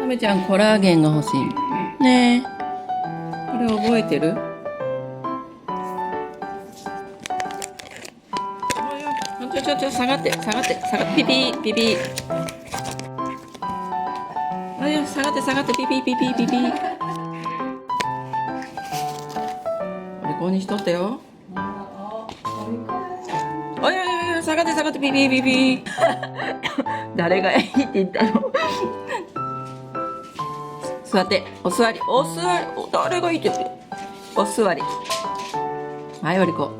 めちゃんコラーゲンが欲しいねえ。これ覚えてる？ちょ下がってピピーピピー。あいや下がってピピーピピーピピー。これこうにしとったよ。おいおいおい下がってピピーピピー。誰がいいって言ったの？座ってお座り誰がいいって言って。お座り。はい、おりこ。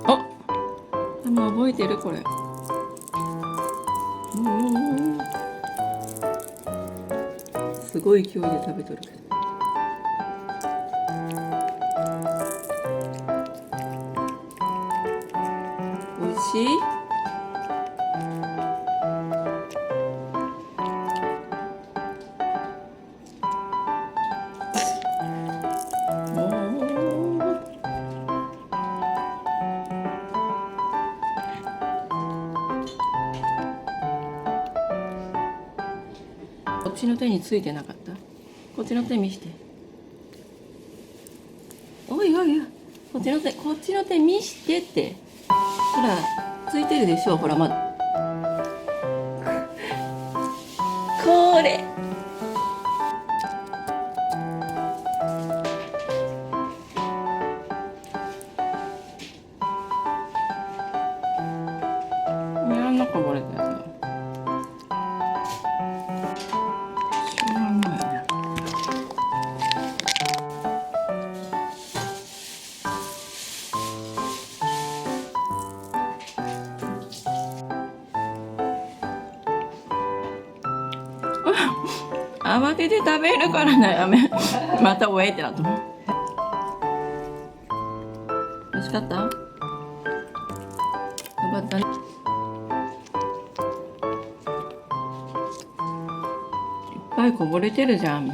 お、もう覚えてるこれ。すごい勢いで食べとるけど。おいしい？こっちの手についてなかった？こっちの手見して。おいおいおい、こっちの手見してって。ほら、ついてるでしょ、ほら、まだ。これ。やんなこぼれたやつ。慌てて食べるからな、やめ。またおえってなった。美味しかった？よかったね。いっぱいこぼれてるじゃん。